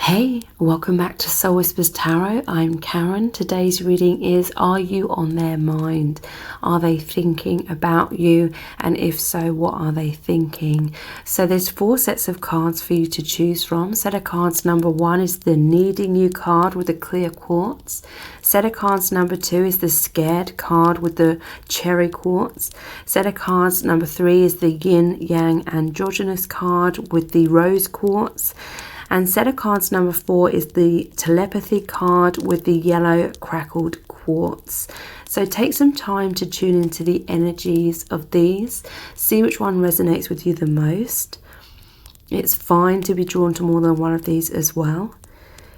Hey, welcome back to Soul Whispers Tarot. I'm Karen. Today's reading is, are you on their mind? Are they thinking about you? And if so, what are they thinking? So there's 4 sets of cards for you to choose from. Set of cards number 1 is the Needing You card with the clear quartz. Set of cards number 2 is the Scared card with the cherry quartz. Set of cards number 3 is the Yin Yang Androgynous card with the rose quartz. And set of cards number 4 is the Telepathy card with the yellow crackled quartz. So take some time to tune into the energies of these. See which one resonates with you the most. It's fine to be drawn to more than one of these as well.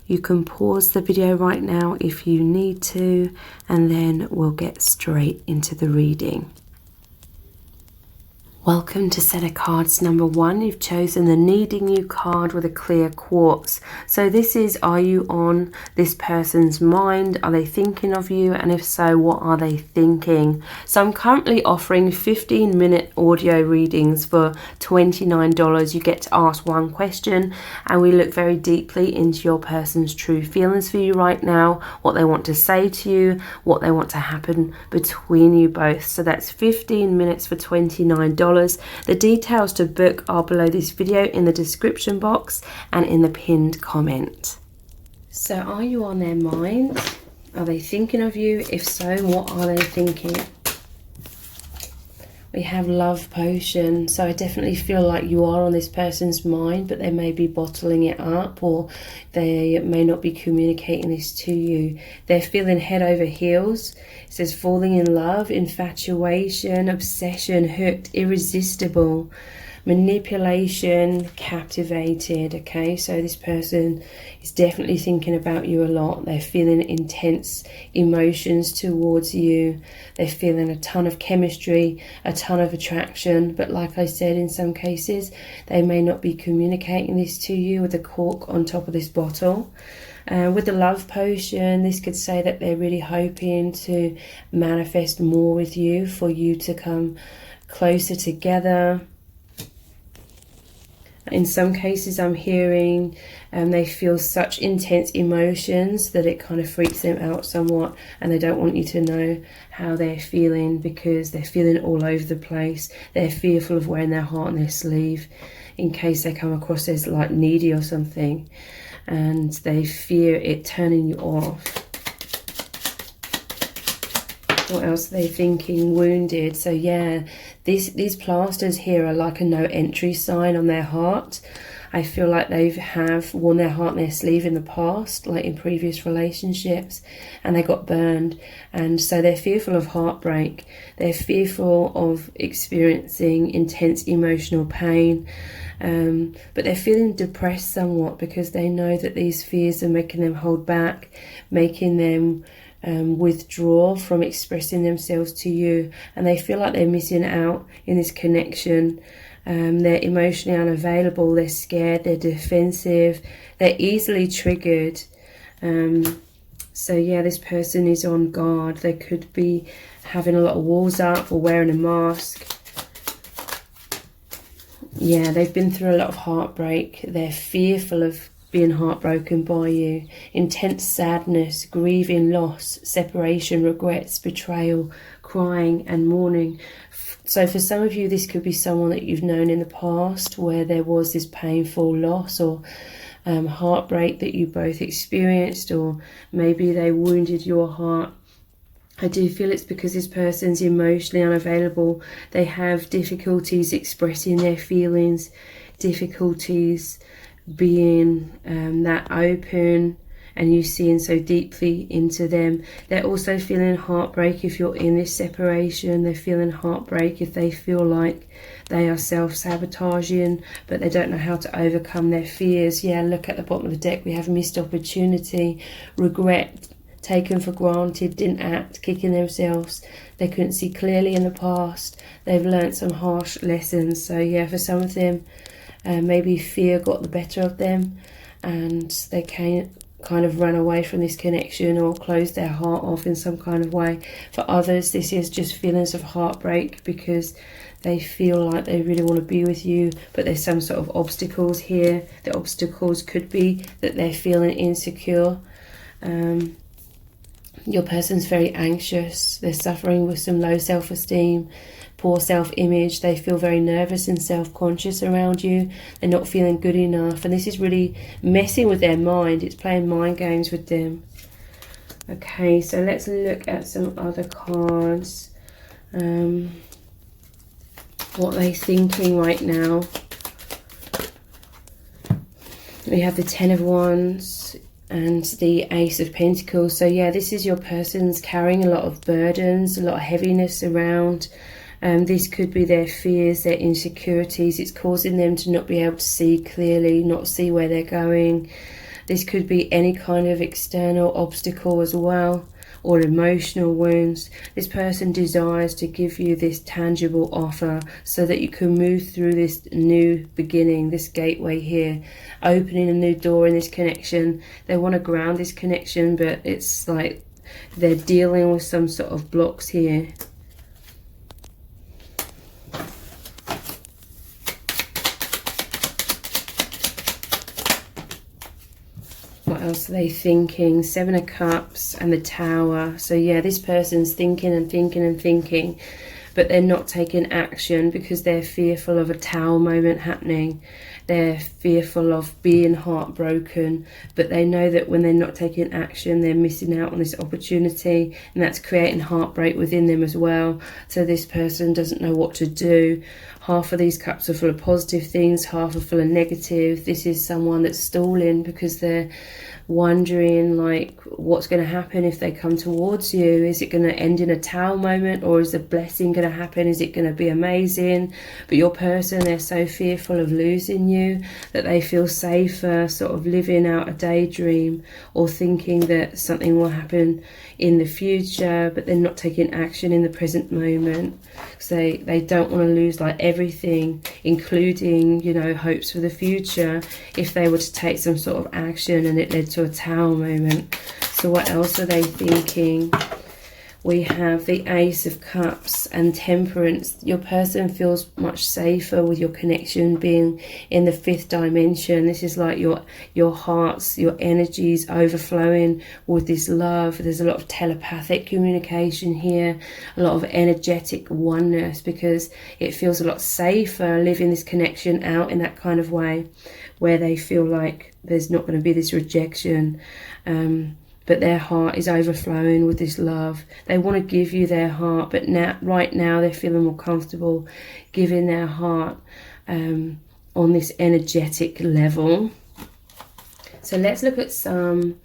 You can pause the video right now if you need to, and then we'll get straight into the reading. Welcome to set of cards number 1. You've chosen the Needing You card with a clear quartz. So this is, are you on this person's mind? Are they thinking of you? And if so, what are they thinking? So I'm currently offering 15-minute audio readings for $29. You get to ask one question and we look very deeply into your person's true feelings for you right now, what they want to say to you, what they want to happen between you both. So that's 15 minutes for $29. The details to book are below this video in the description box and in the pinned comment. So are you on their mind? Are they thinking of you? If so, what are they thinking? We have Love Potion. So I definitely feel like you are on this person's mind, but they may be bottling it up, or they may not be communicating this to you. They're feeling head over heels. It says falling in love, infatuation, obsession, hooked, irresistible, manipulation, captivated. Okay, so this person is definitely thinking about you a lot. They're feeling intense emotions towards you. They're feeling a ton of chemistry, a ton of attraction, but like I said, in some cases they may not be communicating this to you with the cork on top of this bottle. With the Love Potion, this could say that they're really hoping to manifest more with you, for you to come closer together. In some cases I'm hearing they feel such intense emotions that it kind of freaks them out somewhat, and they don't want you to know how they're feeling because they're feeling all over the place. They're fearful of wearing their heart on their sleeve in case they come across as like needy or something, and they fear it turning you off. What else are they thinking? Wounded. So yeah, these plasters here are like a no entry sign on their heart. I feel like they have worn their heart on their sleeve in the past, like in previous relationships, and they got burned. And so they're fearful of heartbreak. They're fearful of experiencing intense emotional pain. But they're feeling depressed somewhat because they know that these fears are making them hold back, making them withdraw from expressing themselves to you, and they feel like they're missing out in this connection. They're emotionally unavailable, they're scared, they're defensive, they're easily triggered. So yeah, this person is on guard. They could be having a lot of walls up or wearing a mask. Yeah, they've been through a lot of heartbreak. They're fearful of being heartbroken by you. Intense sadness, grieving loss, separation, regrets, betrayal, crying and mourning. So for some of you, this could be someone that you've known in the past where there was this painful loss or heartbreak that you both experienced, or maybe they wounded your heart. I do feel it's because this person's emotionally unavailable. They have difficulties expressing their feelings, difficulties being that open, and you seeing so deeply into them. They're also feeling heartbreak if you're in this separation. They're feeling heartbreak if they feel like they are self-sabotaging, but they don't know how to overcome their fears. Yeah, look at the bottom of the deck. We have missed opportunity, regret, taken for granted, didn't act, kicking themselves. They couldn't see clearly in the past. They've learned some harsh lessons. So yeah, for some of them, maybe fear got the better of them and they can't kind of run away from this connection or close their heart off in some kind of way. For others, this is just feelings of heartbreak because They feel like they really want to be with you, but there's some sort of obstacles here. The obstacles could be that they're feeling insecure. Your person's very anxious. They're suffering with some low self-esteem, poor self-image. They feel very nervous and self-conscious around you. They're not feeling good enough, and this is really messing with their mind. It's playing mind games with them. Okay, so let's look at some other cards. What are they thinking right now? We have the Ten of Wands and the Ace of Pentacles. So yeah, this is your person's carrying a lot of burdens, a lot of heaviness around. This could be their fears, their insecurities. It's causing them to not be able to see clearly, not see where they're going. This could be any kind of external obstacle as well, or emotional wounds. This person desires to give you this tangible offer so that you can move through this new beginning, this gateway here, opening a new door in this connection. They want to ground this connection, but it's like they're dealing with some sort of blocks here. What else are they thinking? Seven of Cups and the Tower. So yeah, this person's thinking and thinking and thinking, but they're not taking action because they're fearful of a Tower moment happening. They're fearful of being heartbroken, but they know that when they're not taking action, they're missing out on this opportunity, and that's creating heartbreak within them as well. So this person doesn't know what to do. Half of these cups are full of positive things, half are full of negative. This is someone that's stalling because they're wondering like what's going to happen if they come towards you. Is it going to end in a Tower moment, or is the blessing going to happen? Is it going to be amazing? But your person, they're so fearful of losing you that they feel safer sort of living out a daydream or thinking that something will happen in the future, but they're not taking action in the present moment because they don't want to lose like everything, including, you know, hopes for the future, if they were to take some sort of action and it led to a Tower moment. So what else are they thinking? We have the Ace of Cups and Temperance. Your person feels much safer with your connection being in the fifth dimension. This is like your hearts, your energies overflowing with this love. There's a lot of telepathic communication here, a lot of energetic oneness, because it feels a lot safer living this connection out in that kind of way, where they feel like there's not going to be this rejection. But their heart is overflowing with this love. They want to give you their heart, but right now they're feeling more comfortable giving their heart on this energetic level. So let's look at some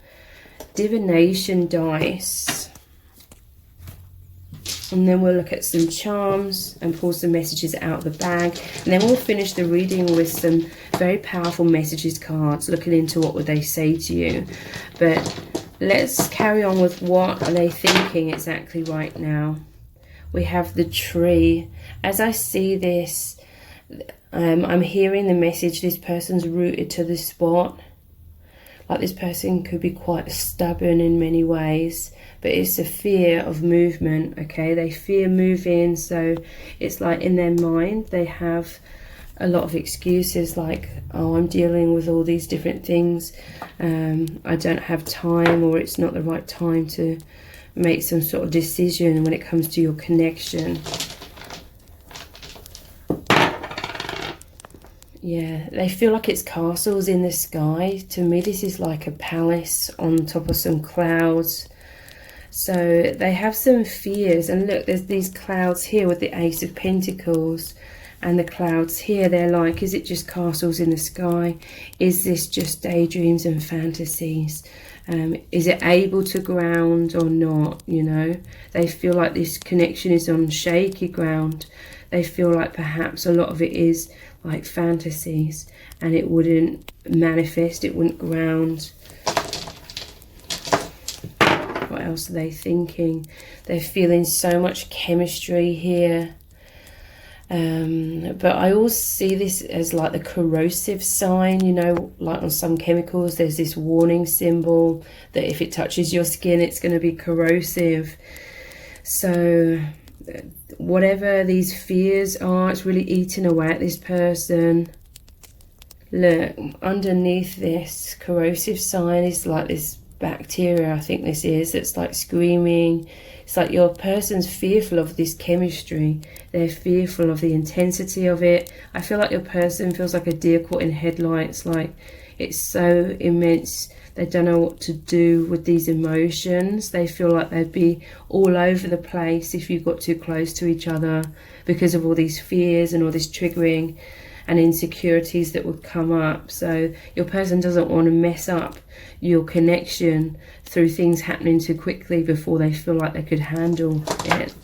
divination dice. And then we'll look at some charms and pull some messages out of the bag. And then we'll finish the reading with some very powerful messages cards, looking into what would they say to you. But let's carry on with what are they thinking exactly right now. We have the Tree. As I see this, I'm hearing the message, this person's rooted to the spot. Like this person could be quite stubborn in many ways, but it's a fear of movement, okay? They fear moving, so it's like in their mind they have a lot of excuses like, oh, I'm dealing with all these different things, I don't have time, or it's not the right time to make some sort of decision when it comes to your connection. Yeah, they feel like it's castles in the sky. To me, this is like a palace on top of some clouds. So they have some fears. And look, there's these clouds here with the Ace of Pentacles. And the clouds here, they're like, is it just castles in the sky? Is this just daydreams and fantasies? Is it able to ground or not? You know, they feel like this connection is on shaky ground. They feel like perhaps a lot of it is like fantasies and it wouldn't manifest, it wouldn't ground. What else are they thinking? They're feeling so much chemistry here. But I always see this as like the corrosive sign, you know, like on some chemicals there's this warning symbol that if it touches your skin it's going to be corrosive. So whatever these fears are, it's really eating away at this person. Look, underneath this corrosive sign is like this bacteria, I think this is, that's like screaming. It's like your person's fearful of this chemistry. They're fearful of the intensity of it. I feel like your person feels like a deer caught in headlights, like it's so immense. They don't know what to do with these emotions. They feel like they'd be all over the place if you got too close to each other because of all these fears and all this triggering and insecurities that would come up. So your person doesn't want to mess up your connection through things happening too quickly before they feel like they could handle it.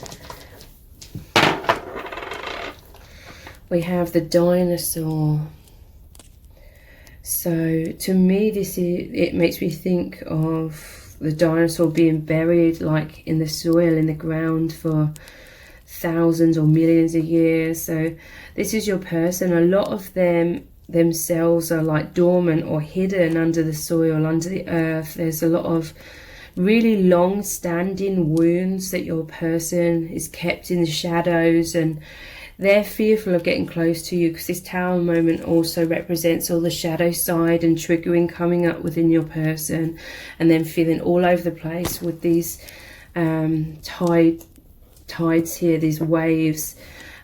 We have the dinosaur. So to me, it makes me think of the dinosaur being buried like in the soil, in the ground for thousands or millions of years. So this is your person. A lot of them themselves are like dormant or hidden under the soil, under the earth. There's a lot of really long-standing wounds that your person is kept in the shadows, and they're fearful of getting close to you because this tower moment also represents all the shadow side and triggering coming up within your person, and then feeling all over the place with these tides here, these waves.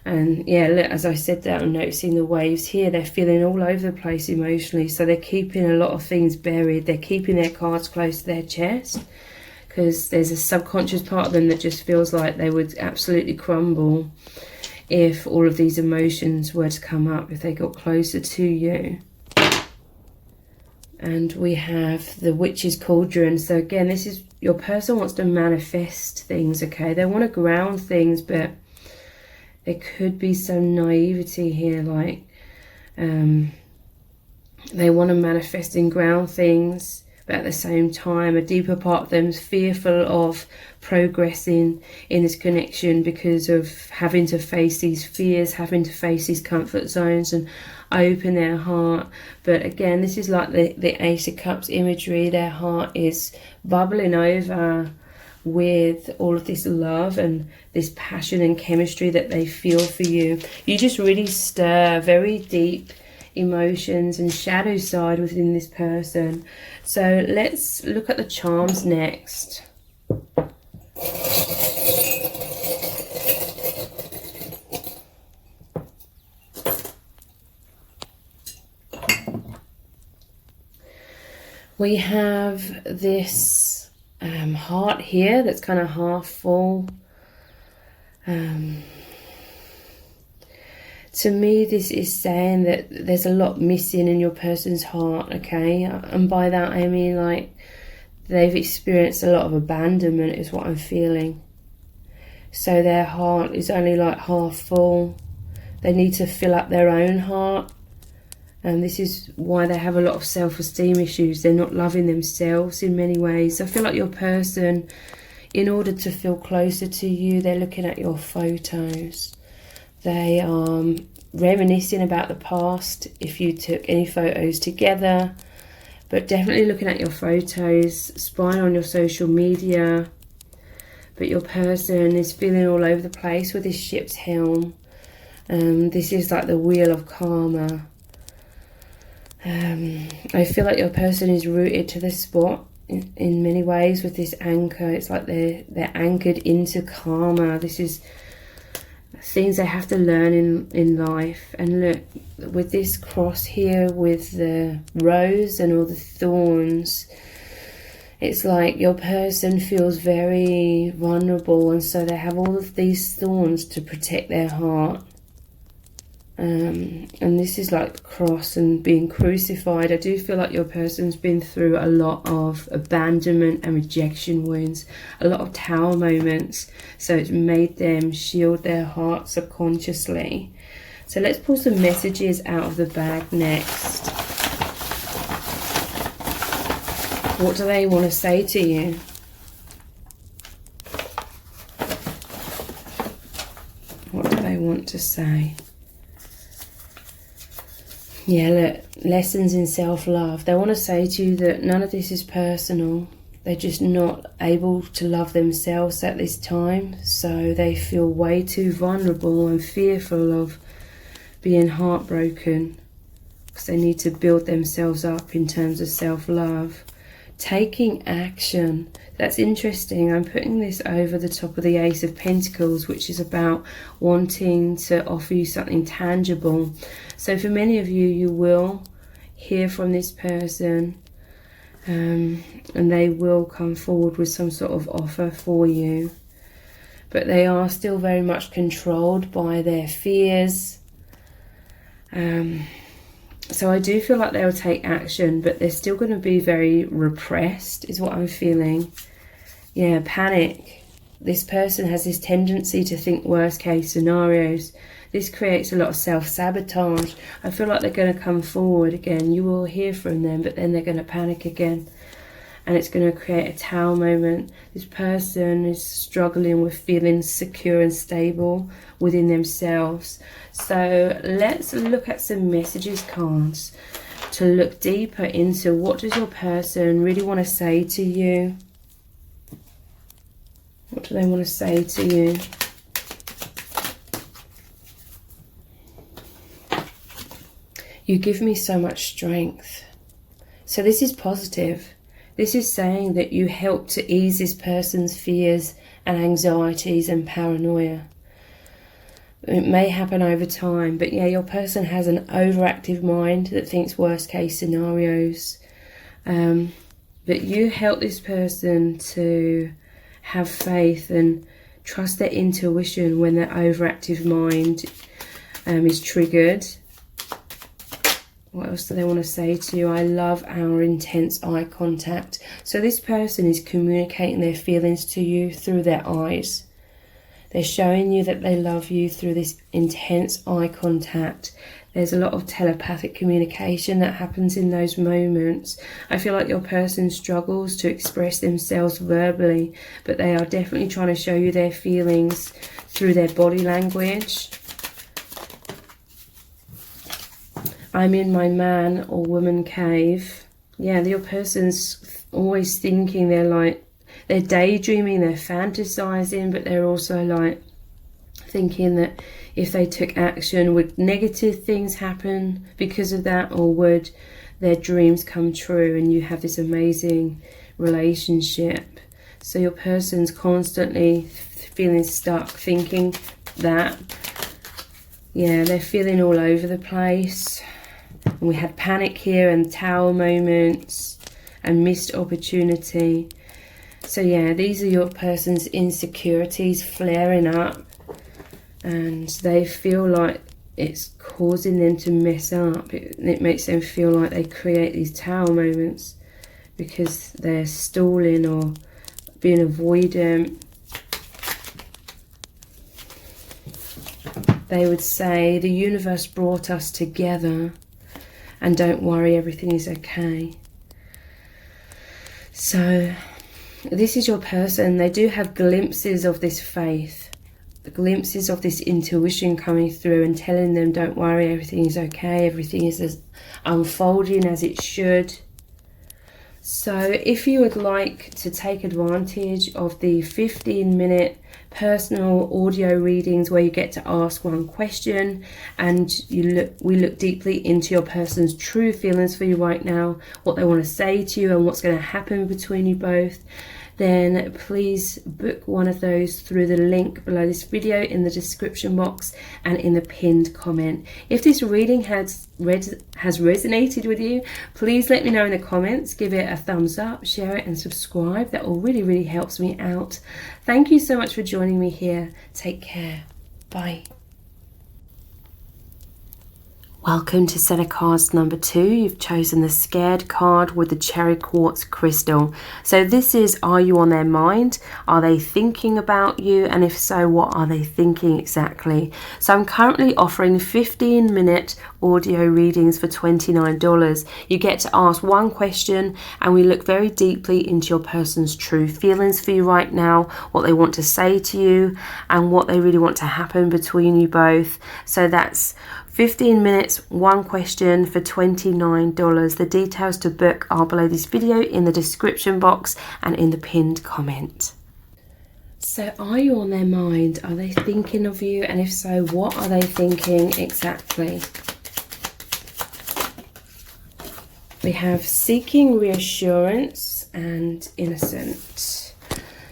And yeah, look, as I said that, I'm noticing the waves here. They're feeling all over the place emotionally, so they're keeping a lot of things buried. They're keeping their cards close to their chest because there's a subconscious part of them that just feels like they would absolutely crumble if all of these emotions were to come up, if they got closer to you. And we have the Witch's Cauldron. So again, this is your person wants to manifest things, okay? They want to ground things, but there could be some naivety here, like they want to manifest and ground things, but at the same time, a deeper part of them is fearful of progressing in this connection because of having to face these fears, having to face these comfort zones and open their heart. But again, this is like the Ace of Cups imagery. Their heart is bubbling over with all of this love and this passion and chemistry that they feel for you. You just really stir very deep emotions and shadow side within this person. So let's look at the charms next. We have this heart here that's kind of half full. To me, this is saying that there's a lot missing in your person's heart, okay? And by that I mean like they've experienced a lot of abandonment is what I'm feeling. So their heart is only like half full. They need to fill up their own heart. And this is why they have a lot of self-esteem issues. They're not loving themselves in many ways. I feel like your person, in order to feel closer to you, they're looking at your photos. They are reminiscing about the past if you took any photos together. But definitely looking at your photos, spying on your social media. But your person is feeling all over the place with this ship's helm. This is like the wheel of karma. I feel like your person is rooted to the spot in many ways with this anchor. It's like they're anchored into karma. This is things they have to learn in life. And look, with this cross here with the rose and all the thorns, it's like your person feels very vulnerable, and so they have all of these thorns to protect their heart. And this is like the cross and being crucified. I do feel like your person's been through a lot of abandonment and rejection wounds, a lot of tower moments, so it's made them shield their heart subconsciously. So let's pull some messages out of the bag next. What do they want to say to you? What do they want to say? Yeah, look, lessons in self-love. They want to say to you that none of this is personal. they're just not able to love themselves at this time, so they feel way too vulnerable and fearful of being heartbroken, because they need to build themselves up in terms of self-love. Taking action, that's interesting. I'm putting this over the top of the Ace of Pentacles, which is about wanting to offer you something tangible. So for many of you, you will hear from this person, and they will come forward with some sort of offer for you, but they are still very much controlled by their fears. So I do feel like they'll take action, but they're still going to be very repressed, is what I'm feeling. Yeah, panic. This person has this tendency to think worst case scenarios. This creates a lot of self-sabotage. I feel like they're going to come forward again. You will hear from them, but then they're going to panic again. And it's going to create a tower moment. This person is struggling with feeling secure and stable within themselves. So let's look at some messages cards to look deeper into what does your person really want to say to you. What do they want to say to you? You give me so much strength. So this is positive. This is saying that you help to ease this person's fears and anxieties and paranoia. It may happen over time, but yeah, your person has an overactive mind that thinks worst case scenarios. But you help this person to have faith and trust their intuition when their overactive mind is triggered. What else do they want to say to you? I love our intense eye contact. So this person is communicating their feelings to you through their eyes. They're showing you that they love you through this intense eye contact. There's a lot of telepathic communication that happens in those moments. I feel like your person struggles to express themselves verbally, but they are definitely trying to show you their feelings through their body language. I'm in my man or woman cave. Yeah, your person's always thinking, they're daydreaming, they're fantasizing, but they're also like thinking that if they took action, would negative things happen because of that, or would their dreams come true and you have this amazing relationship? So your person's constantly feeling stuck, thinking that. Yeah, they're feeling all over the place. And we had panic here and tower moments and missed opportunity. So yeah, these are your person's insecurities flaring up, and they feel like it's causing them to mess up. It makes them feel like they create these tower moments because they're stalling or being avoidant. They would say, the universe brought us together, and don't worry, everything is okay. So this is your person. They do have glimpses of this faith, glimpses of this intuition coming through and telling them, don't worry, everything is okay, everything is unfolding as it should. So if you would like to take advantage of the 15-minute personal audio readings where you get to ask one question and we look deeply into your person's true feelings for you right now, what they want to say to you and what's going to happen between you both, then please book one of those through the link below this video in the description box and in the pinned comment. If this reading has resonated with you, please let me know in the comments. Give it a thumbs up, share it and subscribe. That all really helps me out. Thank you so much for joining me here. Take care. Bye. Welcome to set of cards number 2. You've chosen the Scared card with the cherry quartz crystal. So this is, are you on their mind? Are they thinking about you? And if so, what are they thinking exactly? So I'm currently offering 15-minute audio readings for $29. You get to ask one question and we look very deeply into your person's true feelings for you right now, what they want to say to you and what they really want to happen between you both. So that's 15 minutes, one question for $29. The details to book are below this video in the description box and in the pinned comment. So are you on their mind? Are they thinking of you? And if so, what are they thinking exactly? We have seeking reassurance and innocent.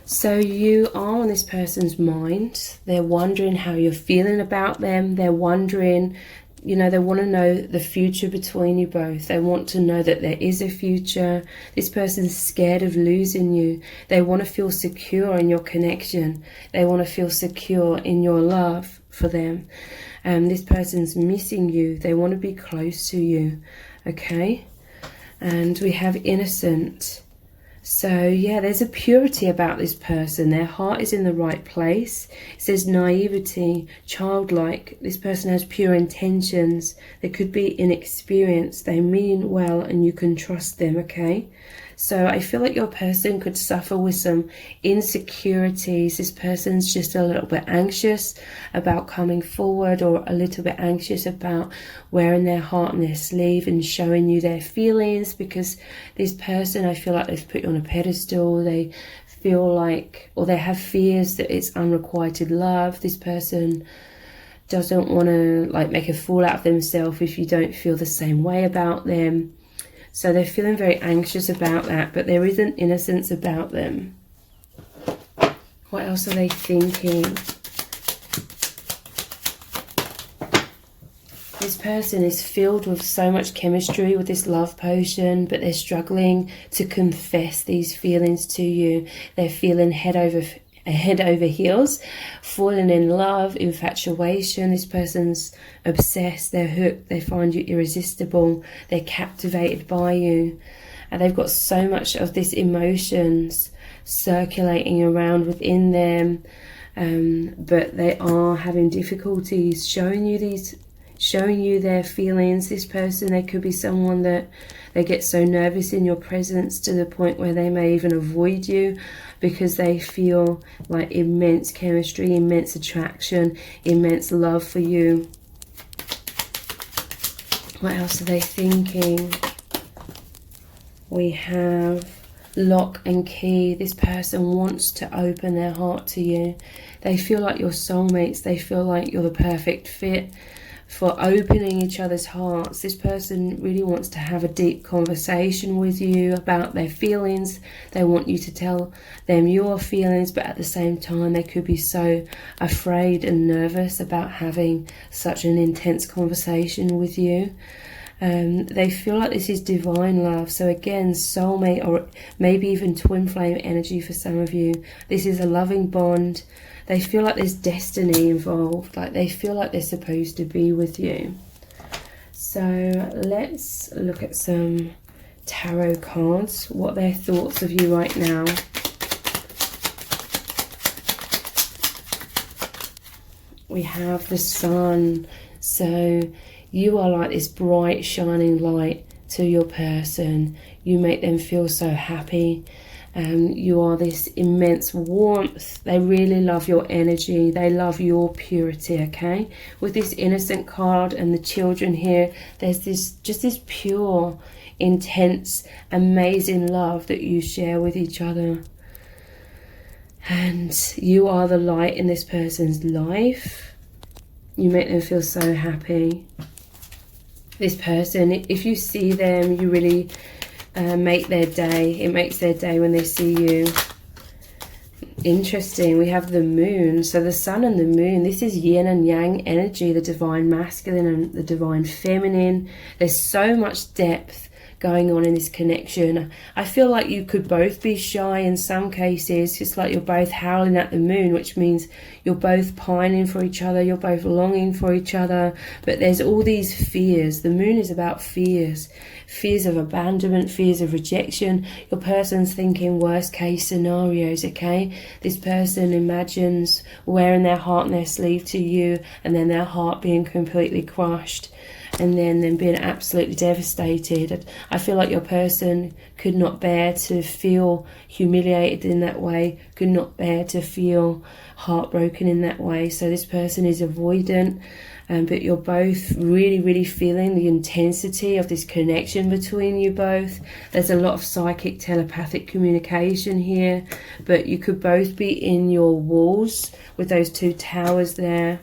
So you are on this person's mind. They're wondering how you're feeling about them. They're wondering, you know, they want to know the future between you both. They want to know that there is a future. This person's scared of losing you. They want to feel secure in your connection. They want to feel secure in your love for them. This person's missing you. They want to be close to you. Okay? And we have innocent. So yeah, there's a purity about this person. Their heart is in the right place. It says naivety, childlike. This person has pure intentions. They could be inexperienced. They mean well and you can trust them, okay? So I feel like your person could suffer with some insecurities. This person's just a little bit anxious about coming forward, or a little bit anxious about wearing their heart on their sleeve and showing you their feelings, because this person, I feel like they've put you on a pedestal. They feel like, or they have fears that it's unrequited love. This person doesn't want to like make a fool out of themselves if you don't feel the same way about them. So they're feeling very anxious about that, but there is an innocence about them. What else are they thinking? This person is filled with so much chemistry with this love potion, but they're struggling to confess these feelings to you. They're feeling head over heels, falling in love, infatuation. This person's obsessed, they're hooked, they find you irresistible, they're captivated by you, and they've got so much of this emotions circulating around within them, but they are having difficulties showing you their feelings. This person, they could be someone that they get so nervous in your presence to the point where they may even avoid you, because they feel like immense chemistry, immense attraction, immense love for you. What else are they thinking? We have lock and key. This person wants to open their heart to you. They feel like you're soulmates. They feel like you're the perfect fit for opening each other's hearts. This person really wants to have a deep conversation with you about their feelings. They want you to tell them your feelings, but at the same time they could be so afraid and nervous about having such an intense conversation with you. They feel like this is divine love. So again, soulmate, or maybe even twin flame energy for some of you. This is a loving bond. They feel like there's destiny involved, like they feel like they're supposed to be with you. So let's look at some tarot cards. What are their thoughts of you right now? We have the Sun. So you are like this bright shining light to your person. You make them feel so happy. You are this immense warmth. They really love your energy. They love your purity, okay? With this innocent card and the children here, there's this pure, intense, amazing love that you share with each other. And you are the light in this person's life. You make them feel so happy. This person, if you see them, you really make their day. It makes their day when they see you. Interesting. We have the moon. So the sun and the moon, this is yin and yang energy, the divine masculine and the divine feminine. There's so much depth going on in this connection. I feel like you could both be shy in some cases, just like you're both howling at the moon, which means you're both pining for each other, you're both longing for each other, but there's all these fears. The moon is about fears of abandonment, fears of rejection. Your person's thinking worst case scenarios, okay? This person imagines wearing their heart on their sleeve to you, and then their heart being completely crushed, and then them being absolutely devastated. I feel like your person could not bear to feel humiliated in that way, could not bear to feel heartbroken in that way. So this person is avoidant. but you're both really, really feeling the intensity of this connection between you both. There's a lot of psychic telepathic communication here, but you could both be in your walls with those two towers there.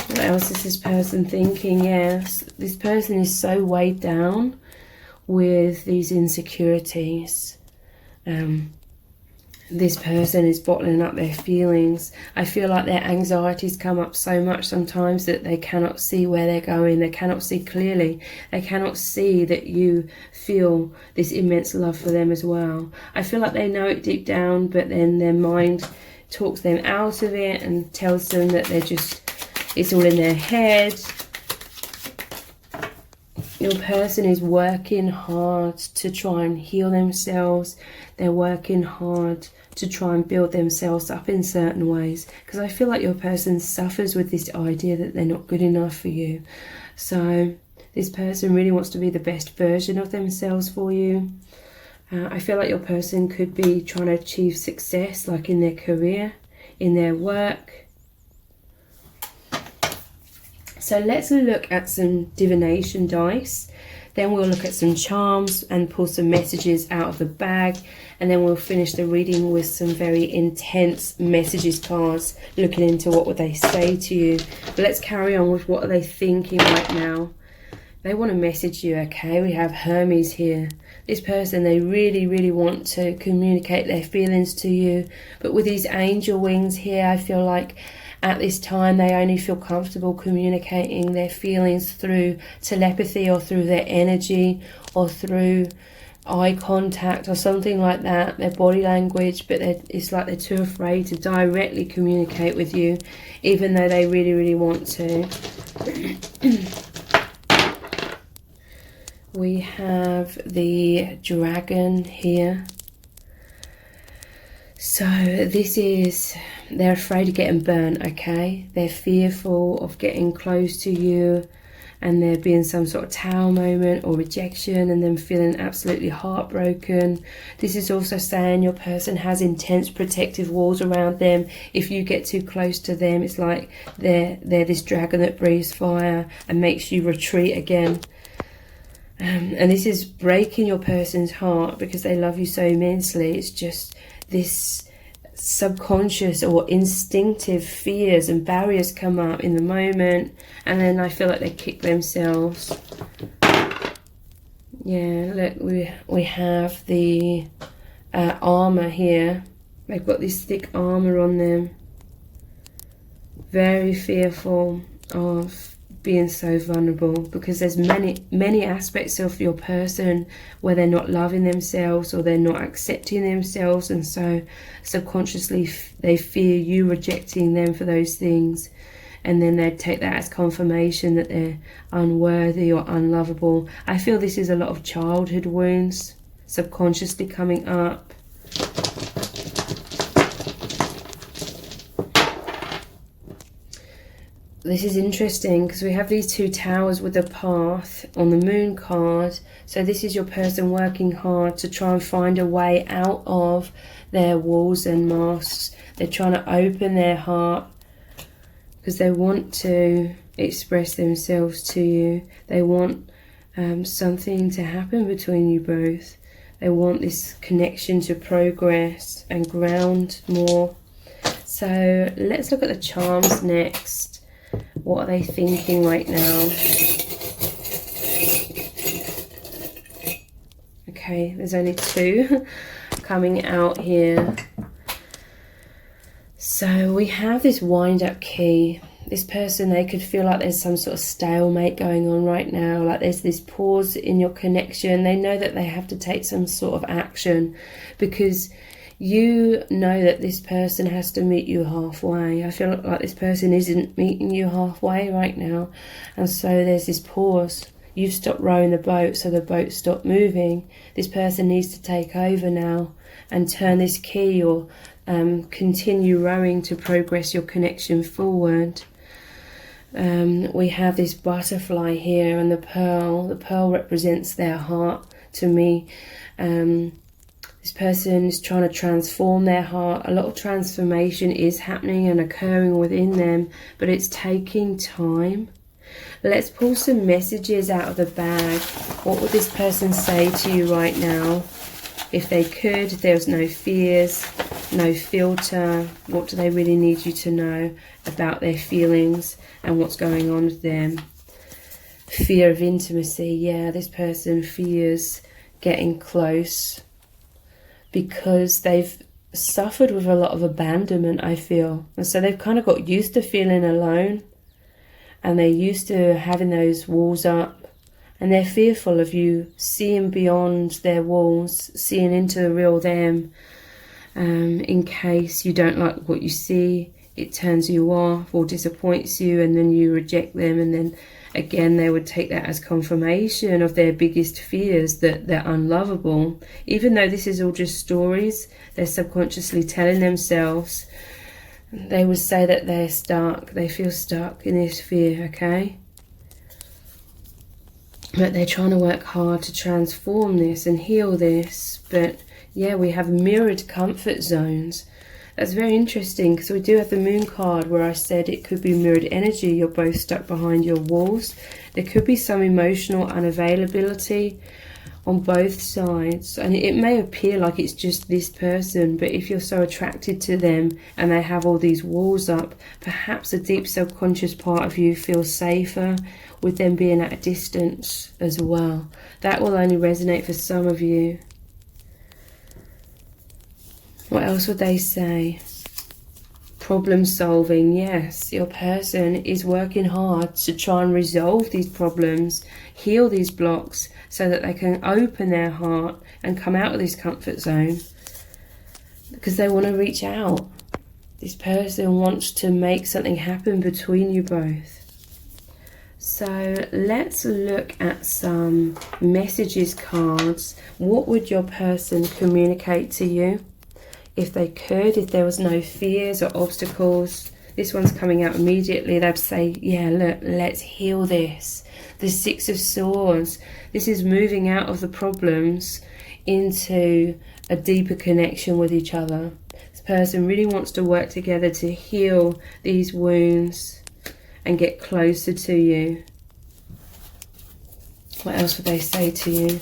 What else is this person thinking? Yes, this person is so weighed down with these insecurities. This person is bottling up their feelings. I feel like their anxieties come up so much sometimes that they cannot see where they're going. They cannot see clearly. They cannot see that you feel this immense love for them as well. I feel like they know it deep down, but then their mind talks them out of it and tells them that it's all in their head. Your person is working hard to try and heal themselves. They're working hard to try and build themselves up in certain ways, because I feel like your person suffers with this idea that they're not good enough for you. So this person really wants to be the best version of themselves for you. I feel like your person could be trying to achieve success, like in their career, in their work. So let's look at some divination dice. Then we'll look at some charms and pull some messages out of the bag. And then we'll finish the reading with some very intense messages cards, looking into what would they say to you. But let's carry on with what are they thinking right now. They want to message you, okay? We have Hermes here. This person, they really, really want to communicate their feelings to you. But with these angel wings here, I feel like at this time they only feel comfortable communicating their feelings through telepathy or through their energy or through eye contact or something like that, their body language, but it's like they're too afraid to directly communicate with you, even though they really, really want to. We have the dragon here. So this is, they're afraid of getting burnt, okay? They're fearful of getting close to you and there being some sort of tower moment or rejection and them feeling absolutely heartbroken. This is also saying your person has intense protective walls around them. If you get too close to them, it's like they're this dragon that breathes fire and makes you retreat again. And this is breaking your person's heart because they love you so immensely. It's just this subconscious or instinctive fears and barriers come up in the moment, and then I feel like they kick themselves. Yeah, look, we have the armor here. They've got this thick armor on them. Very fearful of being so vulnerable because there's many aspects of your person where they're not loving themselves or they're not accepting themselves, and so subconsciously they fear you rejecting them for those things, and then they take that as confirmation that they're unworthy or unlovable. I feel this is a lot of childhood wounds subconsciously coming up. This is interesting because we have these two towers with the path on the moon card. So this is your person working hard to try and find a way out of their walls and masks. They're trying to open their heart because they want to express themselves to you. They want something to happen between you both. They want this connection to progress and ground more. So let's look at the charms next. What are they thinking right now? Okay, there's only two coming out here. So we have this wind-up key. This person, they could feel like there's some sort of stalemate going on right now, like there's this pause in your connection. They know that they have to take some sort of action because you know that this person has to meet you halfway. I feel like this person isn't meeting you halfway right now, and so there's this pause. You've stopped rowing the boat, so the boat stopped moving. This person needs to take over now and turn this key or continue rowing to progress your connection forward. We have this butterfly here and the pearl. The pearl represents their heart to me. This person is trying to transform their heart. A lot of transformation is happening and occurring within them, but it's taking time. Let's pull some messages out of the bag. What would this person say to you right now? If they could, if there was no fears, no filter, what do they really need you to know about their feelings and what's going on with them? Fear of intimacy. Yeah, this person fears getting close because they've suffered with a lot of abandonment, I feel. And so they've kind of got used to feeling alone. And they're used to having those walls up, and they're fearful of you seeing beyond their walls, seeing into the real them, in case you don't like what you see, it turns you off or disappoints you, and then you reject them, and then again they would take that as confirmation of their biggest fears, that they're unlovable. Even though this is all just stories, they're subconsciously telling themselves. They would say that they're stuck, they feel stuck in this fear, okay? But they're trying to work hard to transform this and heal this. But yeah, we have mirrored comfort zones. That's very interesting, because we do have the moon card where I said it could be mirrored energy. You're both stuck behind your walls. There could be some emotional unavailability on both sides, and it may appear like it's just this person, but if you're so attracted to them and they have all these walls up, perhaps a deep subconscious part of you feels safer with them being at a distance as well. That will only resonate for some of you. What else would they say? Problem solving. Yes, your person is working hard to try and resolve these problems, heal these blocks, so that they can open their heart and come out of this comfort zone, because they want to reach out. This person wants to make something happen between you both. So let's look at some messages cards. What would your person communicate to you? If they could, if there was no fears or obstacles, this one's coming out immediately. They'd say, yeah, look, let's heal this. The Six of Swords. This is moving out of the problems into a deeper connection with each other. This person really wants to work together to heal these wounds and get closer to you. What else would they say to you?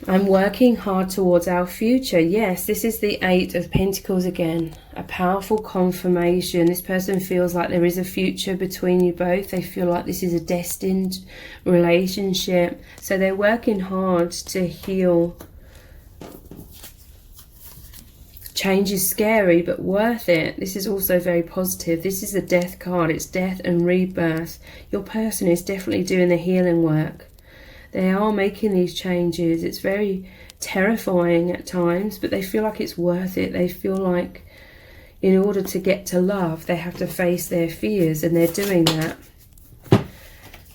I'm working hard towards our future. Yes, this is the Eight of Pentacles again. A powerful confirmation. This person feels like there is a future between you both. They feel like this is a destined relationship. So they're working hard to heal. Change is scary, but worth it. This is also very positive. This is the Death card. It's death and rebirth. Your person is definitely doing the healing work. They are making these changes. It's very terrifying at times, but they feel like it's worth it. They feel like in order to get to love, they have to face their fears, and they're doing that.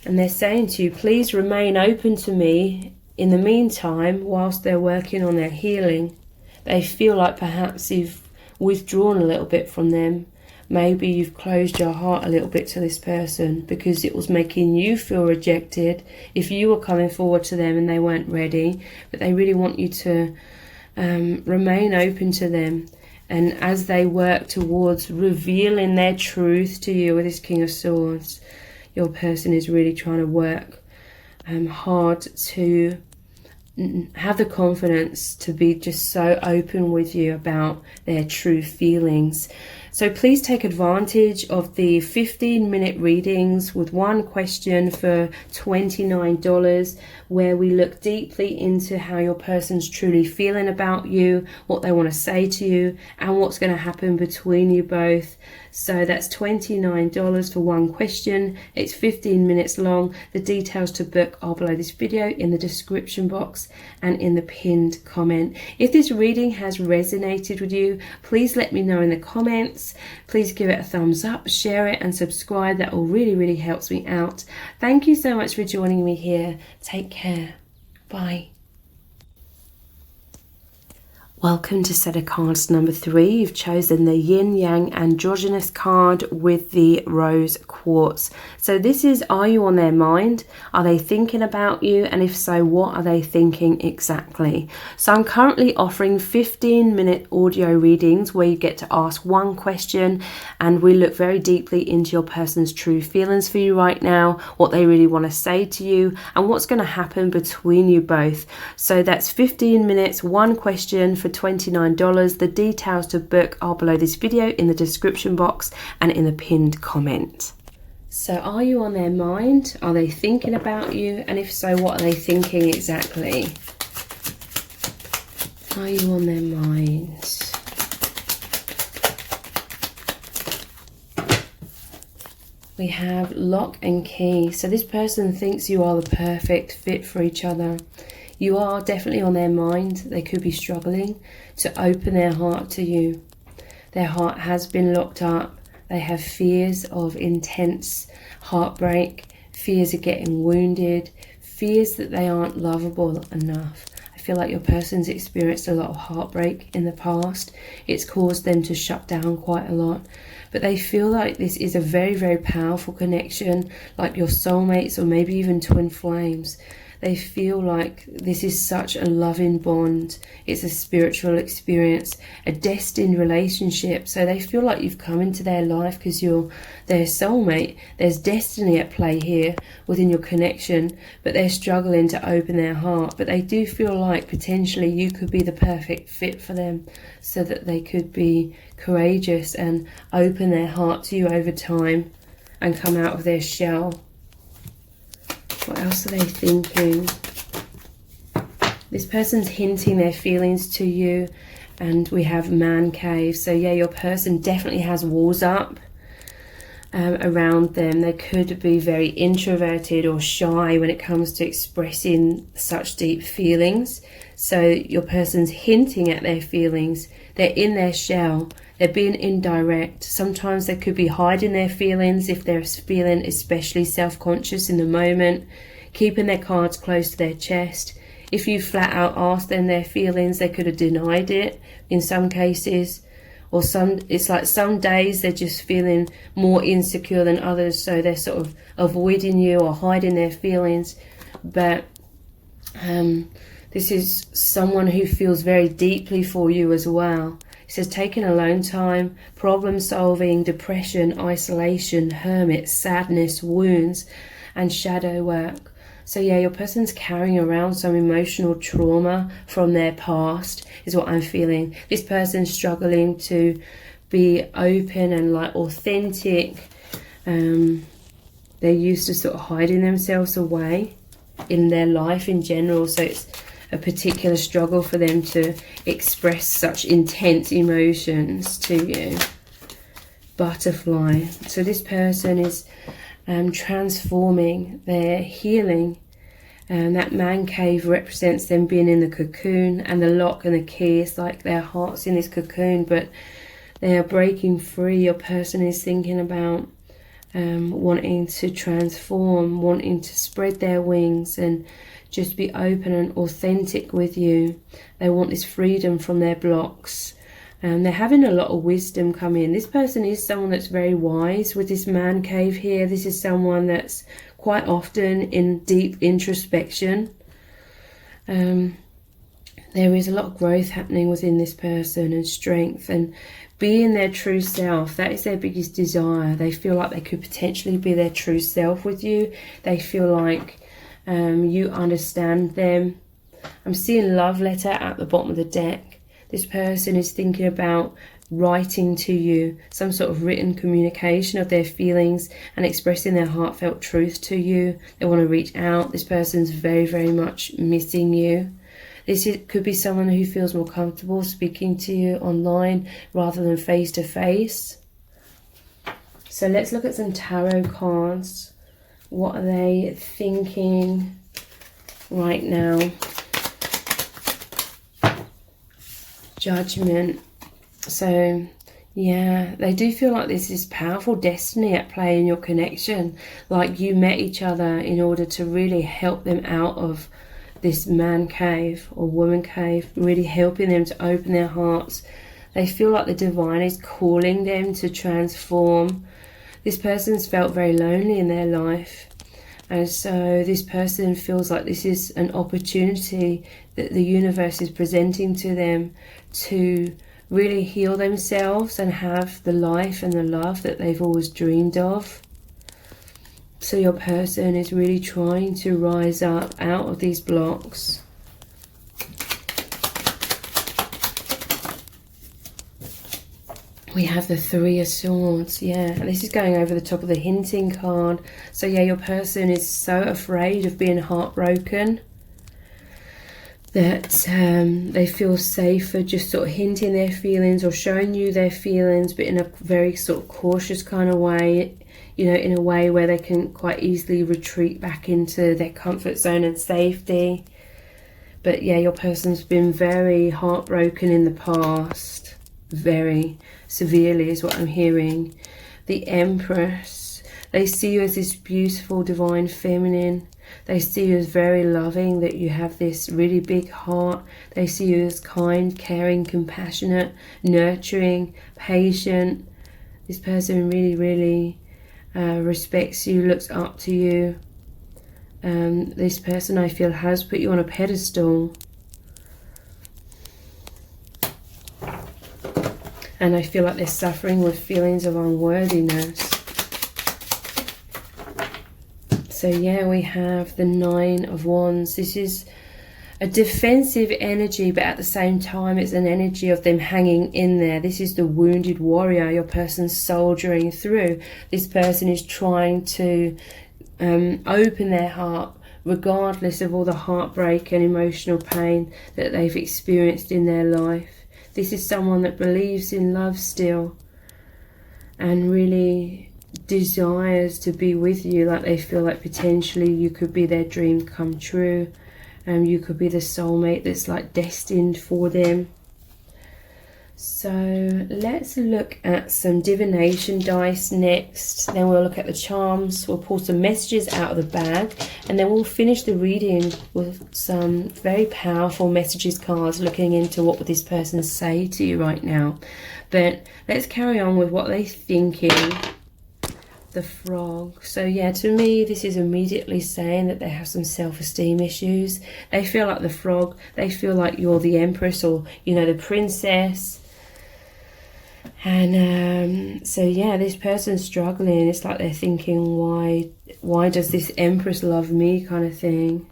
And they're saying to you, please remain open to me in the meantime whilst they're working on their healing. They feel like perhaps you've withdrawn a little bit from them. Maybe you've closed your heart a little bit to this person because it was making you feel rejected if you were coming forward to them and they weren't ready. But they really want you to remain open to them. And as they work towards revealing their truth to you with this King of Swords, your person is really trying to work hard to have the confidence to be just so open with you about their true feelings. So please take advantage of the 15-minute readings with one question for $29, where we look deeply into how your person's truly feeling about you, what they want to say to you, and what's going to happen between you both. So that's $29 for one question. It's 15 minutes long. The details to book are below this video in the description box and in the pinned comment. If this reading has resonated with you, please let me know in the comments. Please give it a thumbs up, share it and subscribe. That all really helps me out. Thank you so much for joining me here. Take care. Bye. Welcome to set of cards number 3. You've chosen the Yin Yang Androgynous card with the Rose Quartz. So this is, are you on their mind? Are they thinking about you? And if so, what are they thinking exactly? So I'm currently offering 15-minute audio readings where you get to ask one question and we look very deeply into your person's true feelings for you right now, what they really want to say to you, and what's going to happen between you both. So that's 15 minutes, one question for $29. The details to book are below this video in the description box and in the pinned comment. So are you on their mind? Are they thinking about you? And if so, what are they thinking exactly? Are you on their mind? We have lock and key. So this person thinks you are the perfect fit for each other. You are definitely on their mind. They could be struggling to open their heart to you. Their heart has been locked up. They have fears of intense heartbreak, fears of getting wounded, fears that they aren't lovable enough. I feel like your person's experienced a lot of heartbreak in the past. It's caused them to shut down quite a lot. But they feel like this is a very, very powerful connection, like your soulmates or maybe even twin flames. They feel like this is such a loving bond. It's a spiritual experience, a destined relationship. So they feel like you've come into their life because you're their soulmate. There's destiny at play here within your connection, but they're struggling to open their heart. But they do feel like potentially you could be the perfect fit for them so that they could be courageous and open their heart to you over time and come out of their shell. What else are they thinking? This person's hinting their feelings to you, and we have man cave. So yeah, your person definitely has walls up around them. They could be very introverted or shy when it comes to expressing such deep feelings. So your person's hinting at their feelings. They're in their shell. They're being indirect. Sometimes they could be hiding their feelings if they're feeling especially self-conscious in the moment, keeping their cards close to their chest. If you flat out asked them their feelings, they could have denied it in some cases. Or it's like some days they're just feeling more insecure than others, so they're sort of avoiding you or hiding their feelings. But this is someone who feels very deeply for you as well. It says taking alone time, problem solving, depression, isolation, hermit, sadness, wounds, and shadow work. So yeah, your person's carrying around some emotional trauma from their past is what I'm feeling. This person's struggling to be open and like authentic. They're used to sort of hiding themselves away in their life in general. So it's a particular struggle for them to express such intense emotions to you. Butterfly. So this person is transforming, they're healing. And that man cave represents them being in the cocoon, and the lock and the key is like their heart's in this cocoon, but they are breaking free. Your person is thinking about wanting to transform, wanting to spread their wings and just be open and authentic with you. They want this freedom from their blocks. They're having a lot of wisdom come in. This person is someone that's very wise with this man cave here. This is someone that's quite often in deep introspection. There is a lot of growth happening within this person and strength and being their true self. That is their biggest desire. They feel like they could potentially be their true self with you. They feel like you understand them. I'm seeing love letter at the bottom of the deck. This person is thinking about writing to you, some sort of written communication of their feelings and expressing their heartfelt truth to you. They want to reach out. This person's very, very much missing you. Could be someone who feels more comfortable speaking to you online rather than face to face. So let's look at some tarot cards. What are they thinking right now? Judgment. So yeah, they do feel like there's this powerful destiny at play in your connection. Like you met each other in order to really help them out of this man cave or woman cave, really helping them to open their hearts. They feel like the divine is calling them to transform. This person's felt very lonely in their life, and so this person feels like this is an opportunity that the universe is presenting to them to really heal themselves and have the life and the love that they've always dreamed of. So your person is really trying to rise up out of these blocks. We have the Three of Swords, yeah, and this is going over the top of the hinting card. So yeah, your person is so afraid of being heartbroken that they feel safer just sort of hinting their feelings or showing you their feelings, but in a very sort of cautious kind of way, you know, in a way where they can quite easily retreat back into their comfort zone and safety. But yeah, your person's been very heartbroken in the past, very severely is what I'm hearing. The Empress, they see you as this beautiful divine feminine. They see you as very loving, that you have this really big heart. They see you as kind, caring, compassionate, nurturing, patient. This person really, really respects you, looks up to you. This person, I feel, has put you on a pedestal. And I feel like they're suffering with feelings of unworthiness. So yeah, we have the Nine of Wands. This is a defensive energy, but at the same time it's an energy of them hanging in there. This is the wounded warrior, your person soldiering through. This person is trying to open their heart regardless of all the heartbreak and emotional pain that they've experienced in their life. This is someone that believes in love still and really desires to be with you, like they feel like potentially you could be their dream come true, and you could be the soulmate that's like destined for them. So let's look at some divination dice next, then we'll look at the charms, we'll pull some messages out of the bag, and then we'll finish the reading with some very powerful messages cards looking into what would this person say to you right now. But let's carry on with what they're thinking. The Frog. So yeah, to me this is immediately saying that they have some self-esteem issues. They feel like the Frog, they feel like you're the Empress or, you know, the Princess. And so yeah, this person's struggling. It's like they're thinking, why does this Empress love me, kind of thing.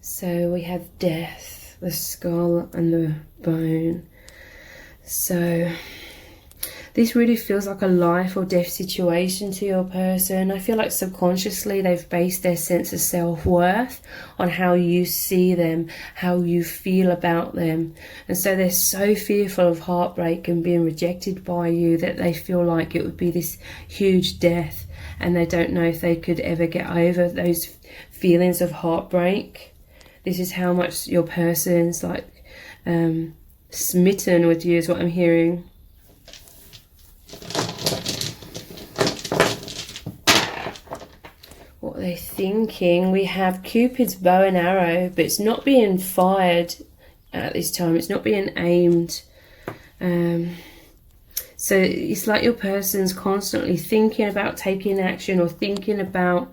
So we have Death, the Skull and the Bone. So this really feels like a life or death situation to your person. I feel like subconsciously they've based their sense of self-worth on how you see them, how you feel about them. And so they're so fearful of heartbreak and being rejected by you that they feel like it would be this huge death, and they don't know if they could ever get over those feelings of heartbreak. This is how much your person's like smitten with you, is what I'm hearing. What are they thinking? We have Cupid's bow and arrow, but it's not being fired at this time. It's not being aimed. So it's like your person's constantly thinking about taking action or thinking about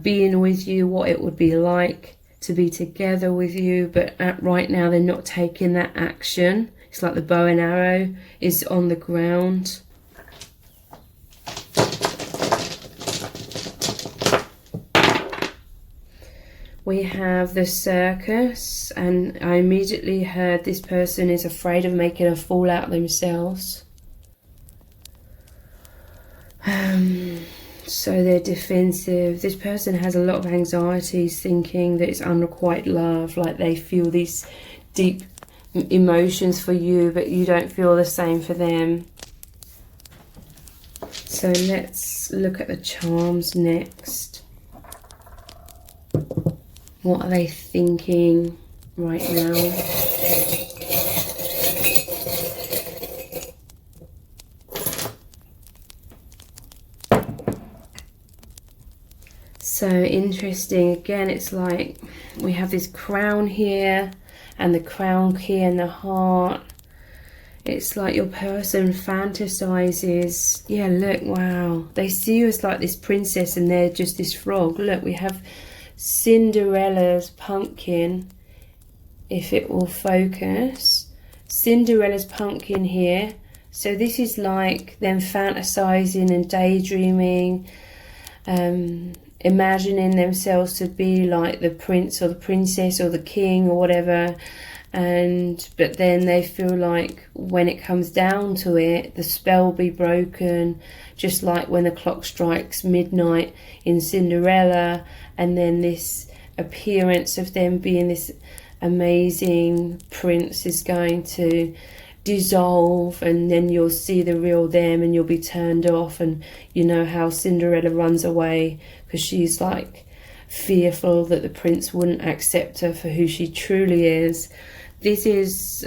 being with you, what it would be like to be together with you, but right now they're not taking that action. It's like the bow and arrow is on the ground. We have the Circus, and I immediately heard this person is afraid of making a fool out of themselves. So they're defensive. This person has a lot of anxieties, thinking that it's unrequited love, like they feel these deep emotions for you, but you don't feel the same for them. So let's look at the charms next. What are they thinking right now? So interesting. Again, it's like we have this crown here and the crown key and the heart. It's like your person fantasizes. Yeah, look, wow. They see you as like this princess and they're just this frog. Look, we have Cinderella's pumpkin, if it will focus. Cinderella's pumpkin here. So this is like them fantasizing and daydreaming, imagining themselves to be like the prince or the princess or the king or whatever. But then they feel like when it comes down to it, the spell will be broken, just like when the clock strikes midnight in Cinderella, and then this appearance of them being this amazing prince is going to dissolve, and then you'll see the real them and you'll be turned off. And you know how Cinderella runs away because she's like fearful that the prince wouldn't accept her for who she truly is. This is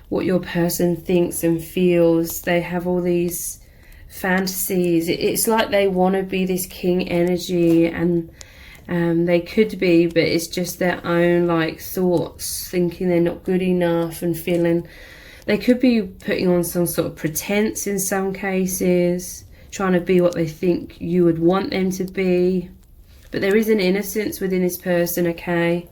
what your person thinks and feels. They have all these fantasies. It's like they want to be this king energy, and they could be, but it's just their own like thoughts, thinking they're not good enough and feeling they could be putting on some sort of pretense in some cases, trying to be what they think you would want them to be. But there is an innocence within this person, okay?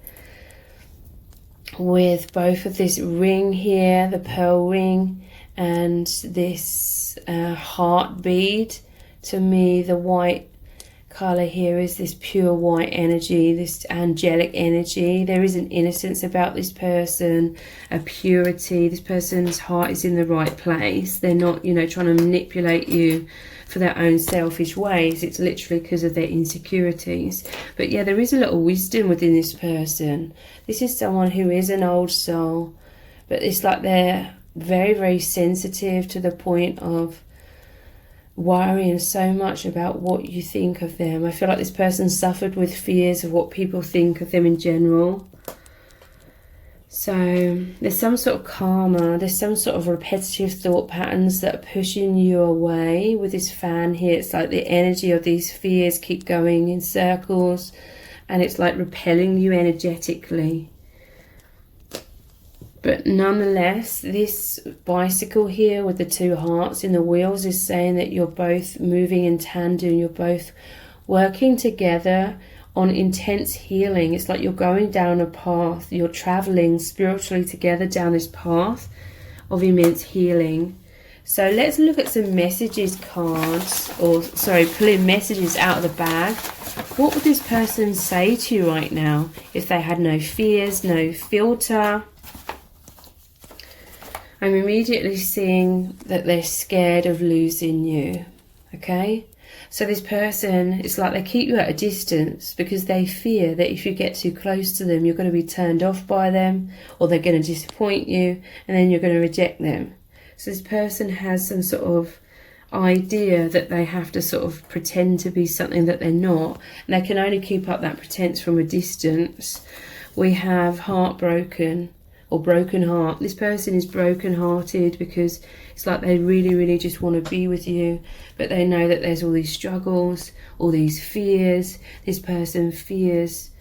With both of this ring here, the pearl ring, and this heart bead. To me, the white colour here is this pure white energy, this angelic energy. There is an innocence about this person, a purity. This person's heart is in the right place. They're not, you know, trying to manipulate you for their own selfish ways. It's literally because of their insecurities. But yeah, there is a little wisdom within this person. This is someone who is an old soul, but it's like they're very, very sensitive to the point of worrying so much about what you think of them. I feel like this person suffered with fears of what people think of them in general. So there's some sort of karma, there's some sort of repetitive thought patterns that are pushing you away. With this fan here, it's like the energy of these fears keep going in circles, and it's like repelling you energetically. But nonetheless, this bicycle here with the two hearts in the wheels is saying that you're both moving in tandem, you're both working together on intense healing. It's like you're going down a path, you're traveling spiritually together down this path of immense healing. So let's look at some messages cards, or sorry, pulling messages out of the bag. What would this person say to you right now if they had no fears, no filter? I'm immediately seeing that they're scared of losing you, okay? So this person, it's like they keep you at a distance because they fear that if you get too close to them, you're going to be turned off by them, or they're going to disappoint you, and then you're going to reject them. So this person has some sort of idea that they have to sort of pretend to be something that they're not, and they can only keep up that pretense from a distance. We have heartbroken, or broken heart. This person is broken hearted because it's like they really, really just want to be with you, but they know that there's all these struggles, all these fears. This person fears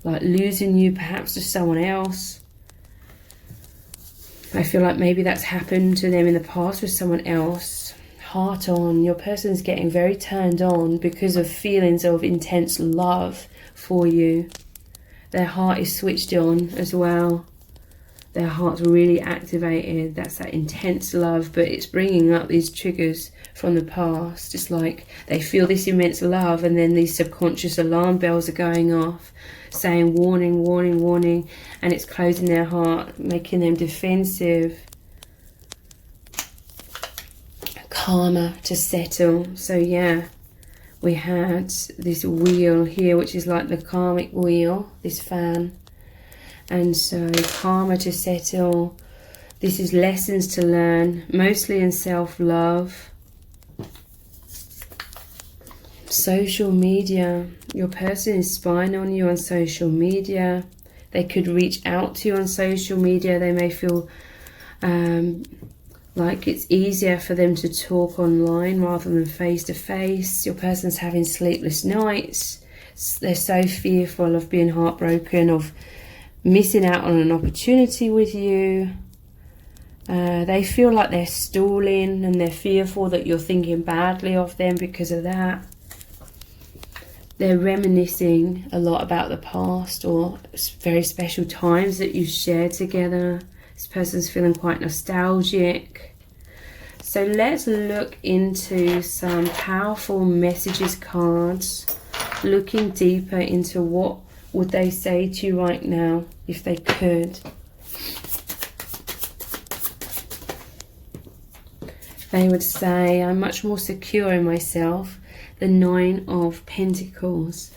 like losing you perhaps to someone else. I feel like maybe that's happened to them in the past with someone else. Heart on, your person's getting very turned on because of feelings of intense love for you. Their heart is switched on as well. Their heart's really activated. That's that intense love, but it's bringing up these triggers from the past. It's like they feel this immense love, and then these subconscious alarm bells are going off saying warning, warning, warning, and it's closing their heart, making them defensive. Karma to settle. So yeah, we had this wheel here, which is like the karmic wheel, this fan. And so karma to settle. This is lessons to learn, mostly in self-love. Social media. Your person is spying on you on social media. They could reach out to you on social media. They may feel Like it's easier for them to talk online rather than face to face. Your person's having sleepless nights. They're so fearful of being heartbroken, of missing out on an opportunity with you. They feel like they're stalling, and they're fearful that you're thinking badly of them because of that. They're reminiscing a lot about the past or very special times that you shared together. This person's feeling quite nostalgic. So let's look into some powerful messages cards, looking deeper into what would they say to you right now if they could. They would say, I'm much more secure in myself. The 9 of Pentacles.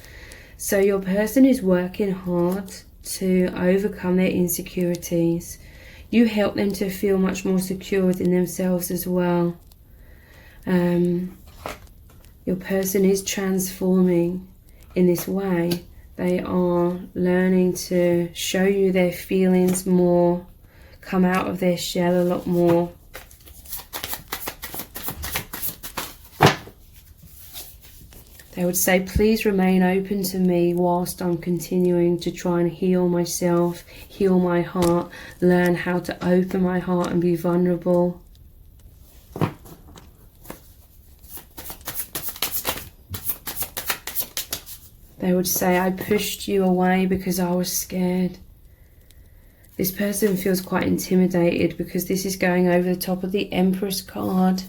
So your person is working hard to overcome their insecurities. You help them to feel much more secure within themselves as well. Your person is transforming in this way. They are learning to show you their feelings more, come out of their shell a lot more. They would say, please remain open to me whilst I'm continuing to try and heal myself, heal my heart, learn how to open my heart and be vulnerable. They would say, I pushed you away because I was scared. This person feels quite intimidated because this is going over the top of the Empress card.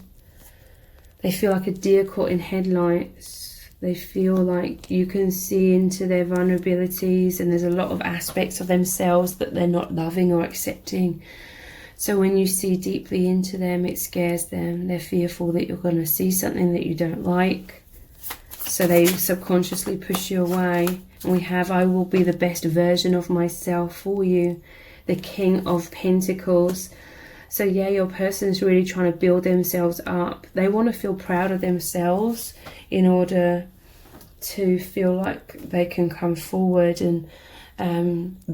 They feel like a deer caught in headlights. They feel like you can see into their vulnerabilities, and there's a lot of aspects of themselves that they're not loving or accepting. So when you see deeply into them, it scares them. They're fearful that you're going to see something that you don't like. So they subconsciously push you away. And we have, I will be the best version of myself for you. The King of Pentacles. So yeah, your person's really trying to build themselves up. They want to feel proud of themselves in order to feel like they can come forward and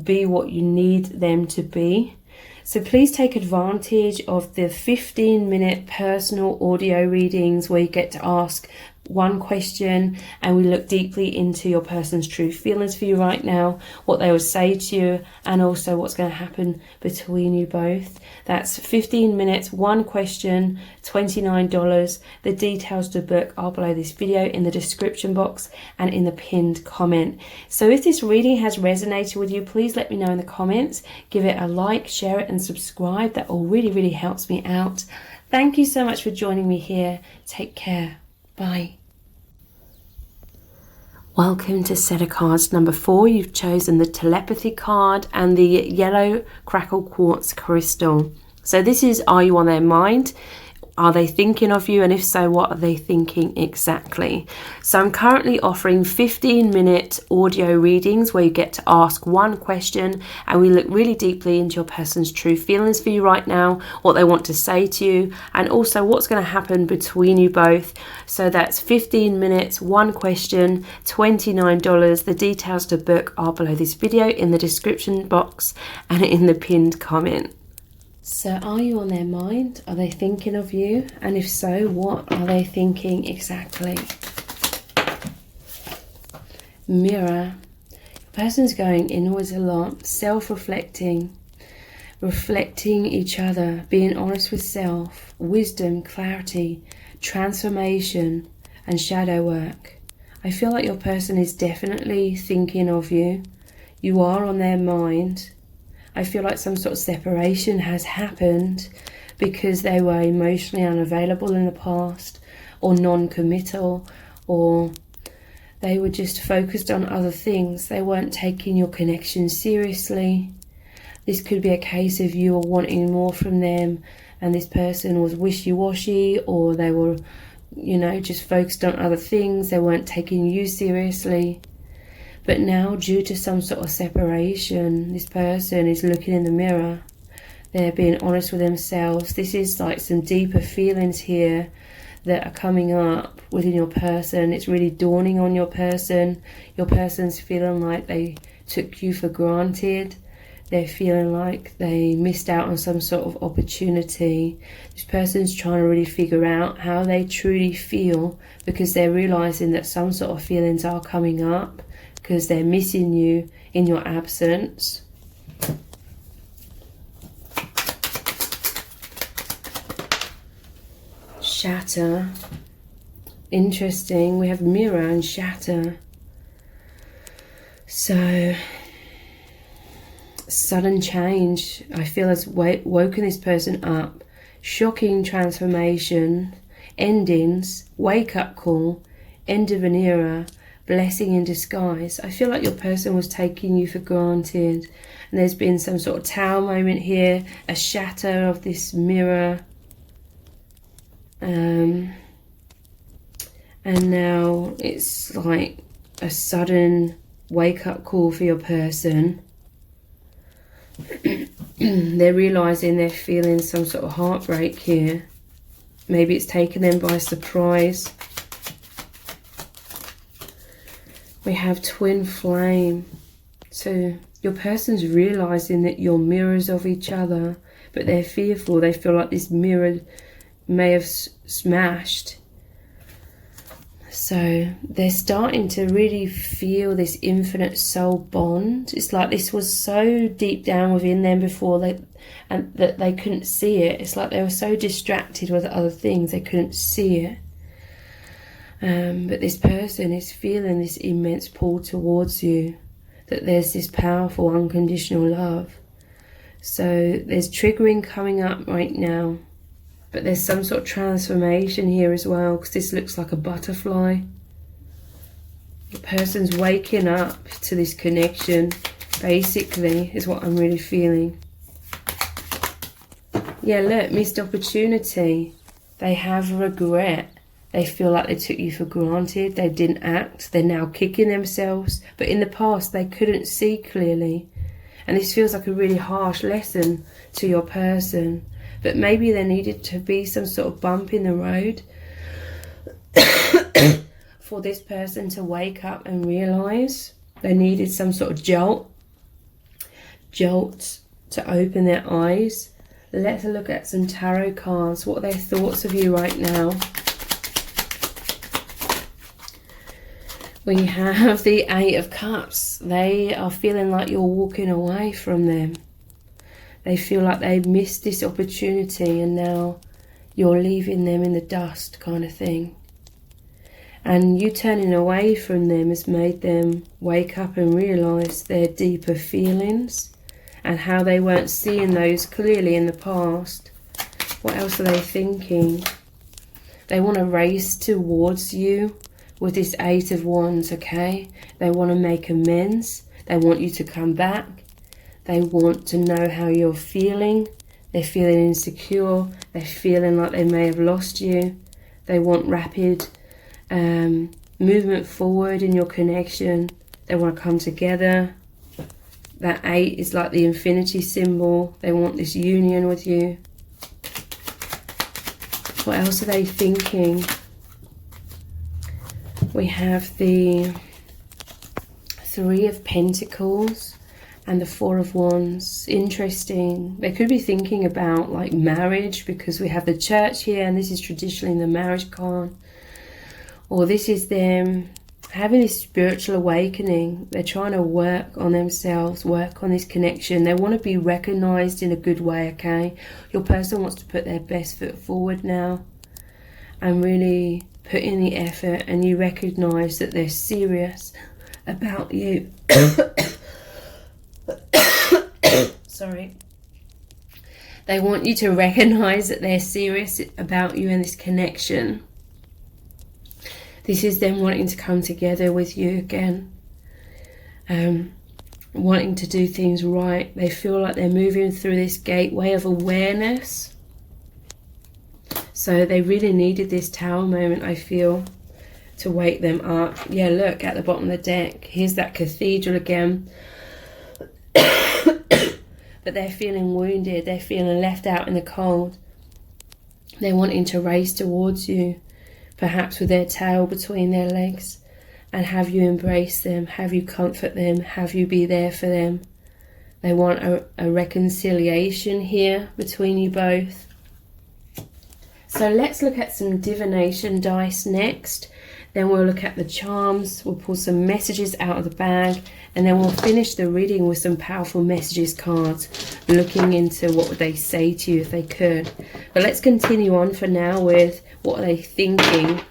be what you need them to be. So please take advantage of the 15-minute personal audio readings where you get to ask one question and we look deeply into your person's true feelings for you right now, what they would say to you, and also what's going to happen between you both. That's 15 minutes, one question, $29. The details to book are below this video in the description box and in the pinned comment. So if this reading has resonated with you, please let me know in the comments. Give it a like, share it and subscribe. That all really helps me out. Thank you so much for joining me here. Take care. Bye. Welcome to set of cards number 4. You've chosen the telepathy card and the yellow crackle quartz crystal. So this is, are you on their mind? Are they thinking of you? And if so, what are they thinking exactly? So I'm currently offering 15-minute audio readings where you get to ask one question and we look really deeply into your person's true feelings for you right now, what they want to say to you, and also what's going to happen between you both. So that's 15 minutes, one question, $29. The details to book are below this video in the description box and in the pinned comment. So are you on their mind? Are they thinking of you? And if so, what are they thinking exactly? Mirror. The person's going inwards a lot, self-reflecting, reflecting each other, being honest with self, wisdom, clarity, transformation, and shadow work. I feel like your person is definitely thinking of you. You are on their mind. I feel like some sort of separation has happened because they were emotionally unavailable in the past, or non-committal, or they were just focused on other things. They weren't taking your connection seriously. This could be a case of you were wanting more from them and this person was wishy-washy, or they were, you know, just focused on other things. They weren't taking you seriously. But now, due to some sort of separation, this person is looking in the mirror. They're being honest with themselves. This is like some deeper feelings here that are coming up within your person. It's really dawning on your person. Your person's feeling like they took you for granted. They're feeling like they missed out on some sort of opportunity. This person's trying to really figure out how they truly feel, because they're realizing that some sort of feelings are coming up because they're missing you in your absence. Shatter. Interesting. We have mirror and shatter. So, sudden change, I feel, has woken this person up. Shocking transformation, endings, wake-up call, end of an era, blessing in disguise. I feel like your person was taking you for granted, and there's been some sort of tower moment here, a shatter of this mirror. And now it's like a sudden wake-up call for your person. They're realizing they're feeling some sort of heartbreak here. Maybe it's taken them by surprise. We have twin flame. So your person's realizing that you're mirrors of each other, but they're fearful. They feel like this mirror may have smashed. So they're starting to really feel this infinite soul bond. It's like this was so deep down within them before that they couldn't see it. It's like they were so distracted with other things they couldn't see it. But this person is feeling this immense pull towards you, that there's this powerful unconditional love. So there's triggering coming up right now. But there's some sort of transformation here as well, because this looks like a butterfly. The person's waking up to this connection, basically, is what I'm really feeling. Yeah, look, missed opportunity. They have regret. They feel like they took you for granted. They didn't act. They're now kicking themselves. But in the past, they couldn't see clearly. And this feels like a really harsh lesson to your person. But maybe there needed to be some sort of bump in the road for this person to wake up and realise. They needed some sort of jolt to open their eyes. Let's look at some tarot cards. What are their thoughts of you right now? We have the Eight of Cups. They are feeling like you're walking away from them. They feel like they missed this opportunity and now you're leaving them in the dust, kind of thing. And you turning away from them has made them wake up and realise their deeper feelings and how they weren't seeing those clearly in the past. What else are they thinking? They want to race towards you with this Eight of Wands, okay? They want to make amends. They want you to come back. They want to know how you're feeling. They're feeling insecure. They're feeling like they may have lost you. They want rapid movement forward in your connection. They want to come together. That 8 is like the infinity symbol. They want this union with you. What else are they thinking? We have the 3 of Pentacles and the 4 of Wands. Interesting. They could be thinking about like marriage, because we have the Church here and this is traditionally the marriage card. Or this is them having this spiritual awakening. They're trying to work on themselves, work on this connection. They want to be recognized in a good way, okay? Your person wants to put their best foot forward now and really put in the effort, and you recognize that they're serious about you. Sorry. They want you to recognize that they're serious about you and this connection. This is them wanting to come together with you again. Wanting to do things right. They feel like they're moving through this gateway of awareness. So they really needed this Tower moment, I feel, to wake them up. Yeah, look at the bottom of the deck. Here's that Cathedral again. But they're feeling wounded. They're feeling left out in the cold. They're wanting to race towards you, perhaps with their tail between their legs, and have you embrace them, have you comfort them, have you be there for them. They want a reconciliation here between you both. So let's look at some divination dice next. Then we'll look at the charms. We'll pull some messages out of the bag. And then we'll finish the reading with some powerful messages cards, looking into what would they say to you if they could. But let's continue on for now with what are they thinking.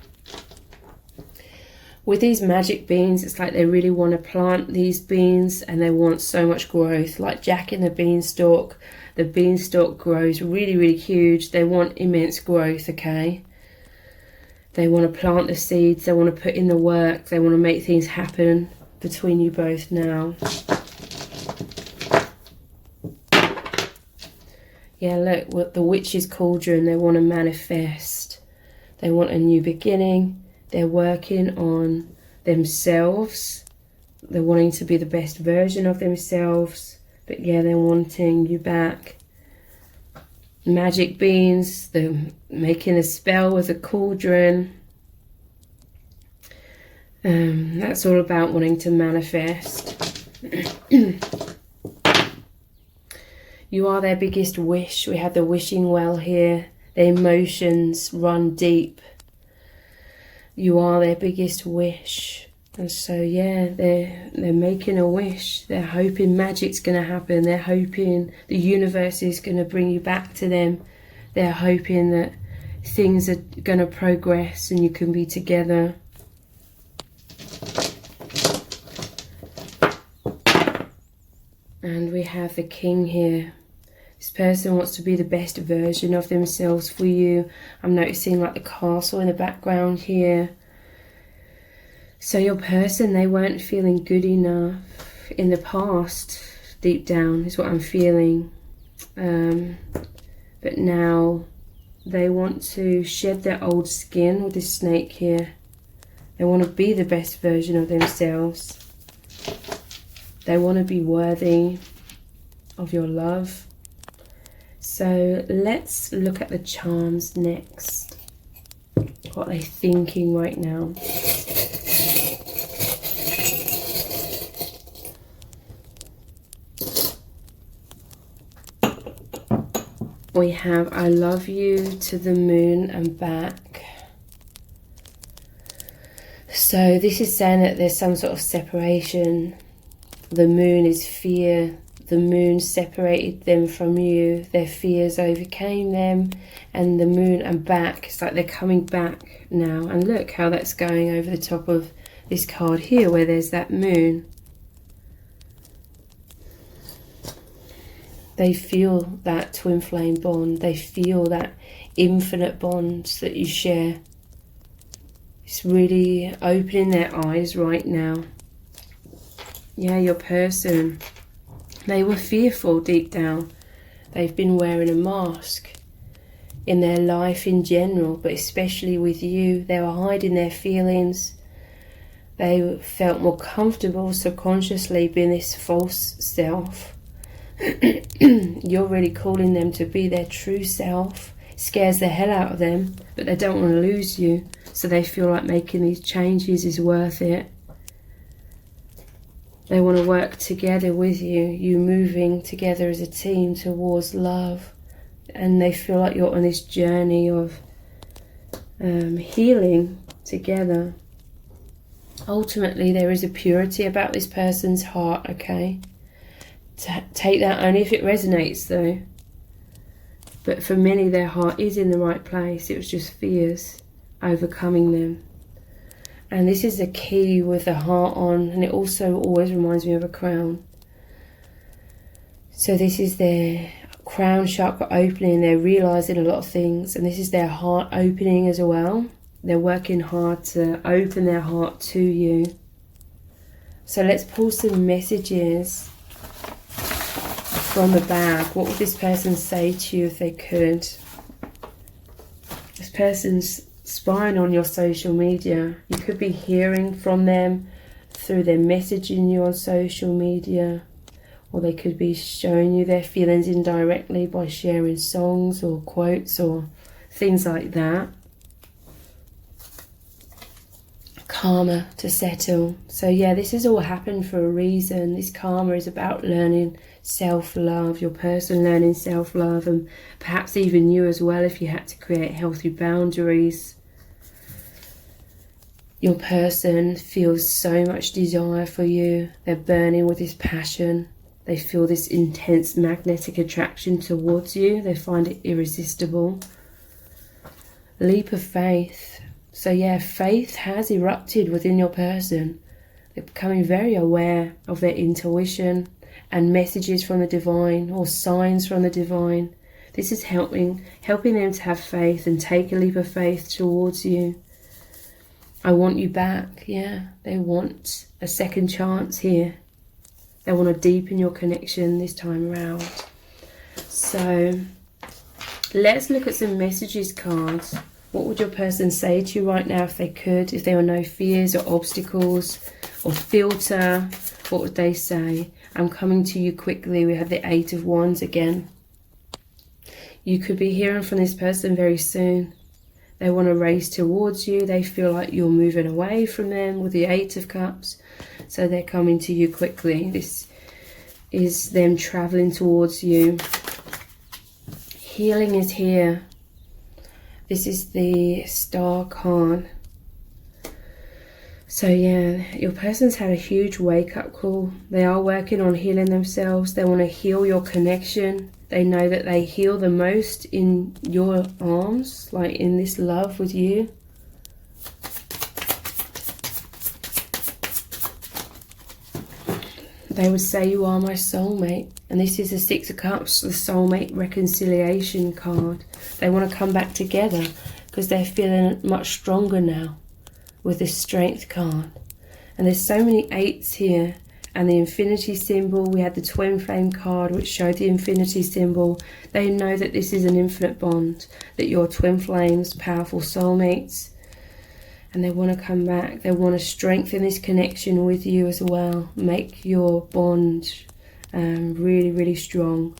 With these magic beans, it's like they really want to plant these beans and they want so much growth. Like Jack in the beanstalk grows really, really huge. They want immense growth, okay? They want to plant the seeds, they want to put in the work, they want to make things happen between you both now. Yeah, look, what the witch's cauldron, they want to manifest. They want a new beginning. They're working on themselves. They're wanting to be the best version of themselves. But yeah, they're wanting you back. Magic beans, they're making a spell with a cauldron. That's all about wanting to manifest. You are their biggest wish. We have the wishing well here. Their emotions run deep. You are their biggest wish. And so yeah, they're making a wish. They're hoping magic's going to happen. They're hoping the universe is going to bring you back to them. They're hoping that things are going to progress and you can be together. And we have the king here. This person wants to be the best version of themselves for you. I'm noticing like the castle in the background here. So your person, they weren't feeling good enough in the past, deep down is what I'm feeling. But now they want to shed their old skin with this snake here. They want to be the best version of themselves. They want to be worthy of your love. So let's look at the charms next. What are they thinking right now? We have I love you to the moon and back. So this is saying that there's some sort of separation. The moon is fear. The moon separated them from you. Their fears overcame them. And the moon and back, it's like they're coming back now. And look how that's going over the top of this card here where there's that moon. They feel that twin flame bond. They feel that infinite bond that you share. It's really opening their eyes right now. Yeah, your person, they were fearful deep down. They've been wearing a mask in their life in general, but especially with you. They were hiding their feelings. They felt more comfortable subconsciously being this false self. You're really calling them to be their true self. It scares the hell out of them, but they don't want to lose you, so they feel like making these changes is worth it. They want to work together with you, you moving together as a team towards love, and they feel like you're on this journey of healing together. Ultimately, there is a purity about this person's heart, okay? Take that only if it resonates though. But for many, their heart is in the right place. It was just fears overcoming them. And this is the key with the heart on, and it also always reminds me of a crown. So this is their crown chakra opening. They're realizing a lot of things, and this is their heart opening as well. They're working hard to open their heart to you. So let's pull some messages from the bag. What would this person say to you if they could? This person's spying on your social media. You could be hearing from them through their messaging you on social media, or they could be showing you their feelings indirectly by sharing songs or quotes or things like that. Karma to settle. So yeah, this has all happened for a reason. This karma is about learning self-love, your person learning self-love, and perhaps even you as well if you had to create healthy boundaries. Your person feels so much desire for you. They're burning with this passion. They feel this intense magnetic attraction towards you. They find it irresistible. Leap of faith. So yeah, faith has erupted within your person. They're becoming very aware of their intuition and messages from the divine or signs from the divine. This is helping them to have faith and take a leap of faith towards you. I want you back. Yeah, they want a second chance here. They want to deepen your connection this time around. So let's look at some messages cards. What would your person say to you right now if they could? If there were no fears or obstacles or filter, what would they say? I'm coming to you quickly. We have the Eight of Wands again. You could be hearing from this person very soon. They want to race towards you. They feel like you're moving away from them with the Eight of Cups. So they're coming to you quickly. This is them traveling towards you. Healing is here. This is the Star card. So yeah, your person's had a huge wake-up call. They are working on healing themselves. They want to heal your connection. They know that they heal the most in your arms, like in this love with you. They would say, you are my soulmate. And this is the Six of Cups, the soulmate reconciliation card. They want to come back together because they're feeling much stronger now with this Strength card. And there's so many eights here. And the infinity symbol, we had the twin flame card which showed the infinity symbol. They know that this is an infinite bond, that you're twin flames, powerful soulmates. And they want to come back. They want to strengthen this connection with you as well. Make your bond really, really strong.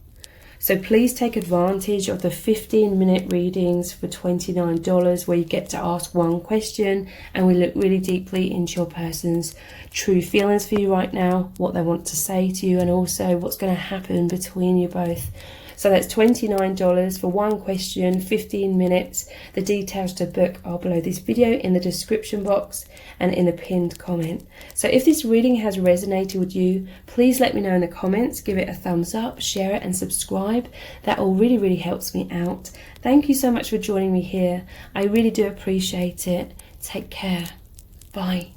So please take advantage of the 15-minute readings for $29 where you get to ask one question and we look really deeply into your person's true feelings for you right now, what they want to say to you, and also what's going to happen between you both. So that's $29 for one question, 15 minutes. The details to book are below this video in the description box and in the pinned comment. So if this reading has resonated with you, please let me know in the comments, give it a thumbs up, share it and subscribe. That all really, really helps me out. Thank you so much for joining me here. I really do appreciate it. Take care. Bye.